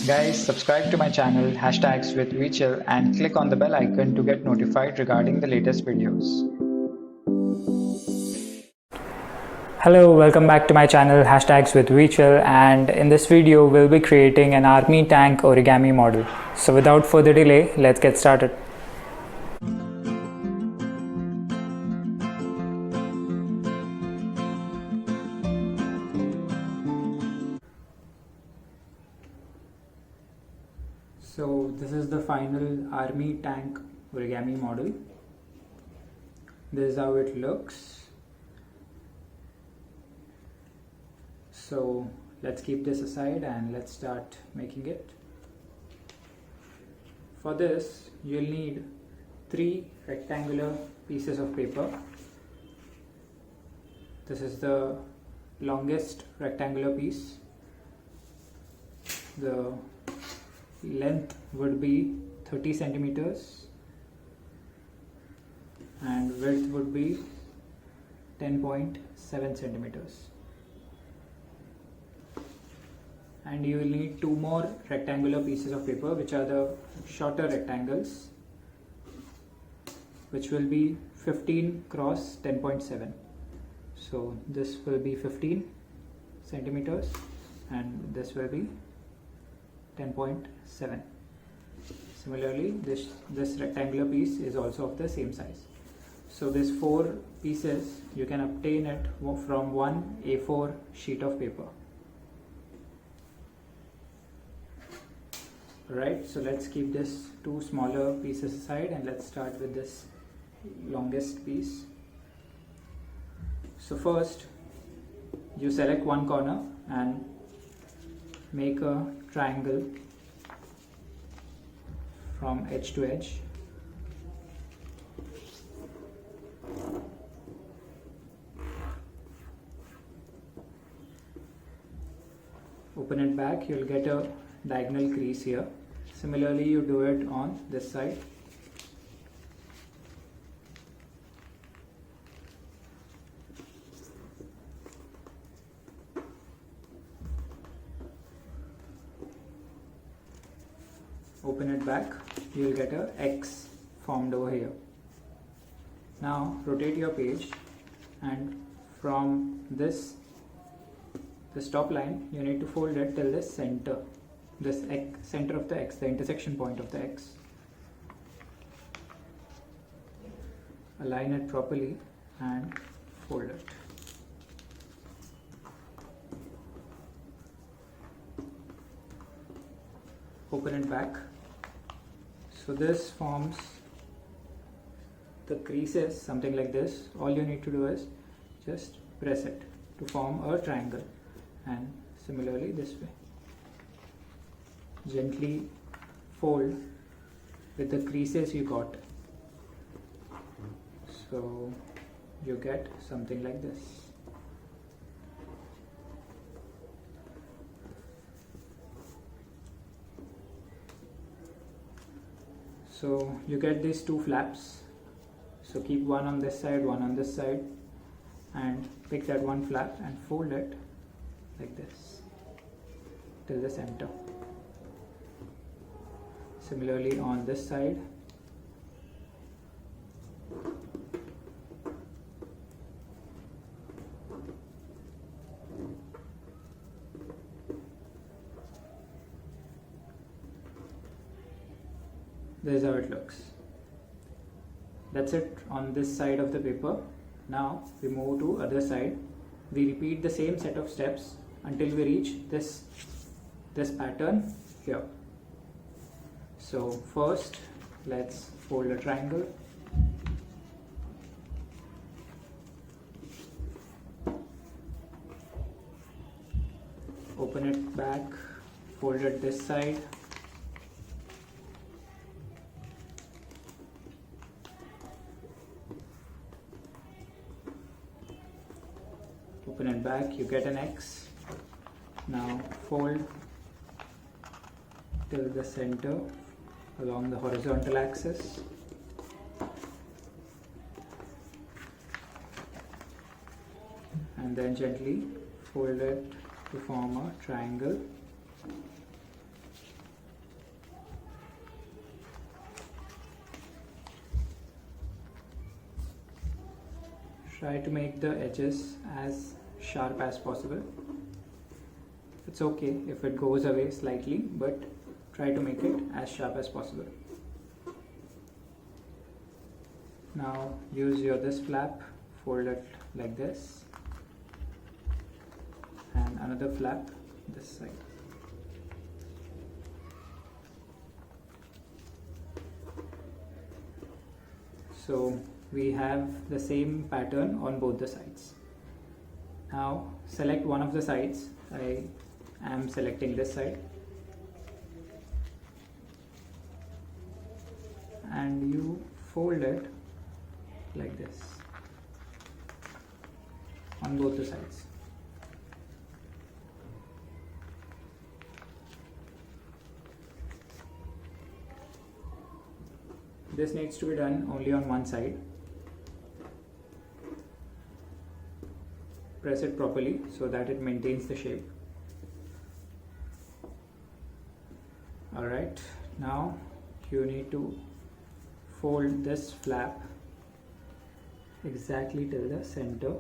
Guys, subscribe to my channel hashtags with Vichel and click on the bell icon to get notified regarding the latest videos. Hello, welcome back to my channel hashtags with Vichel, and in this video we'll be creating an army tank origami model. So without further delay, let's get started. So this is the final army tank origami model. This is how it looks. So let's keep this aside and let's start making it. For this you'll need 3 rectangular pieces of paper. This is the longest rectangular piece. The length would be 30 centimeters and width would be 10.7 centimeters. And you will need 2 more rectangular pieces of paper, which are the shorter rectangles, which will be 15 cross 10.7. So this will be 15 centimeters and this will be 10.7. Similarly, this rectangular piece is also of the same size. So these 4 pieces you can obtain it from one A4 sheet of paper. Right, so let's keep this 2 smaller pieces aside and let's start with this longest piece. So first you select one corner and make a triangle from edge to edge. Open it back, you'll get a diagonal crease here. Similarly, you do it on this side. Open it back, you will get a X formed over here. Now rotate your page and from this top line you need to fold it till this center. This center of the X, the intersection point of the X. Align it properly and fold it. Open it back. So this forms the creases, something like this. All you need to do is just press it to form a triangle, and similarly this way. Gently fold with the creases you got, so you get something like this. So you get these 2 flaps, so keep one on this side, one on this side, and pick that one flap and fold it like this till the center. Similarly on this side. This is how it looks. That's it on this side of the paper. Now we move to other side. We repeat the same set of steps until we reach this pattern here. So first let's fold a triangle. Open it back, fold it this side. Open it back, you get an X. Now fold till the center along the horizontal axis. And then gently fold it to form a triangle. Try to make the edges as sharp as possible. It's okay if it goes away slightly, but try to make it as sharp as possible. Now use your this flap, fold it like this, and another flap this side. So we have the same pattern on both the sides. Now select one of the sides. I am selecting this side, and you fold it like this on both the sides. This needs to be done only on one side. Press it properly so that it maintains the shape. Alright, now you need to fold this flap exactly till the center.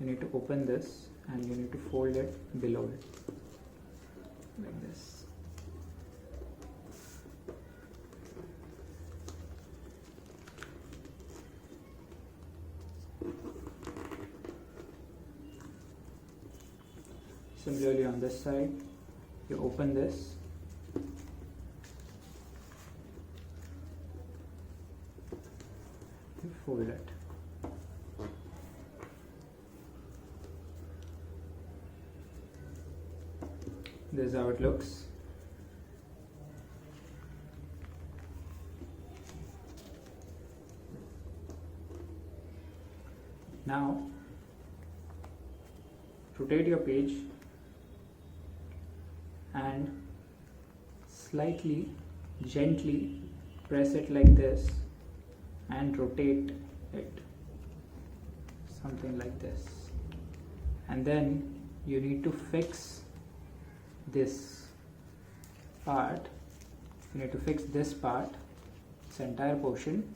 You need to open this and you need to fold it below it like this. Similarly on this side, you open this, you fold it. This is how it looks. Now rotate your page and slightly, gently press it like this and rotate it, something like this. And then you need to fix this part. You need to fix this part, this entire portion,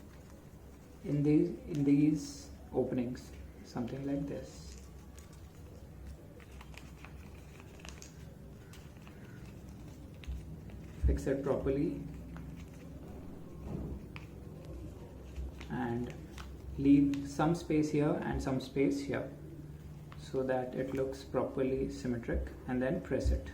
in these openings, something like this. Fix it properly and leave some space here and some space here so that it looks properly symmetric, and then press it.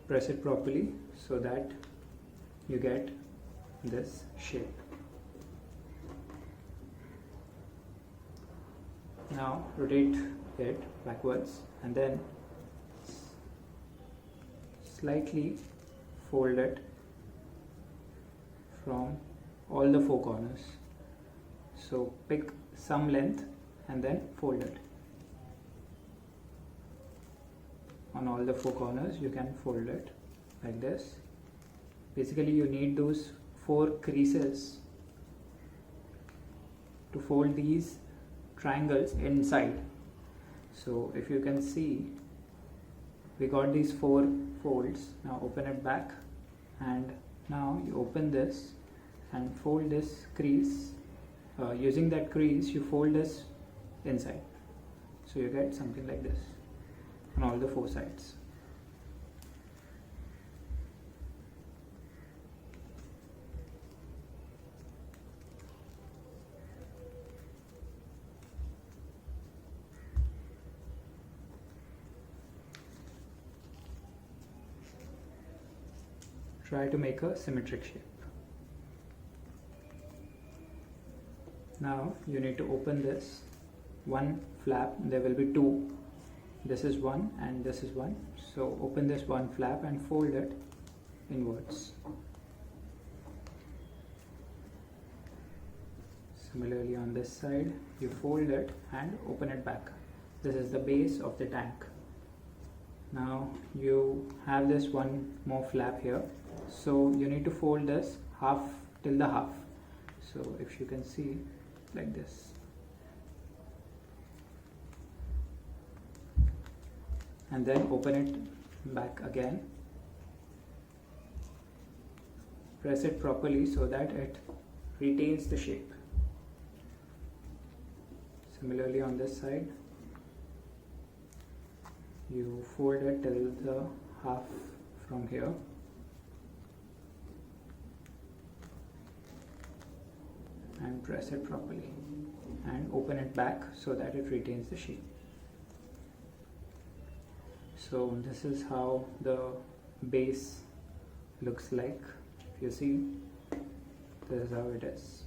Press it properly so that you get this shape. Now rotate it backwards and then slightly fold it from all the four corners. So pick some length and then fold it. On all the four corners you can fold it like this. Basically you need those 4 creases to fold these triangles inside. So if you can see, we got these 4 folds. Now open it back, and now you open this and fold this crease. Using that crease you fold this inside, so you get something like this on all the 4 sides. Try to make a symmetric shape. Now you need to open this one flap. There will be 2. this is one and this is one. So open this one flap and fold it inwards. Similarly on this side, you fold it and open it back. This is the base of the tank. Now you have this one more flap here, so you need to fold this half till the half. So if you can see, like this. And then open it back again. Press it properly so that it retains the shape. Similarly on this side, you fold it till the half from here. And press it properly and open it back so that it retains the shape. So this is how the base looks like. If you see, this is how it is.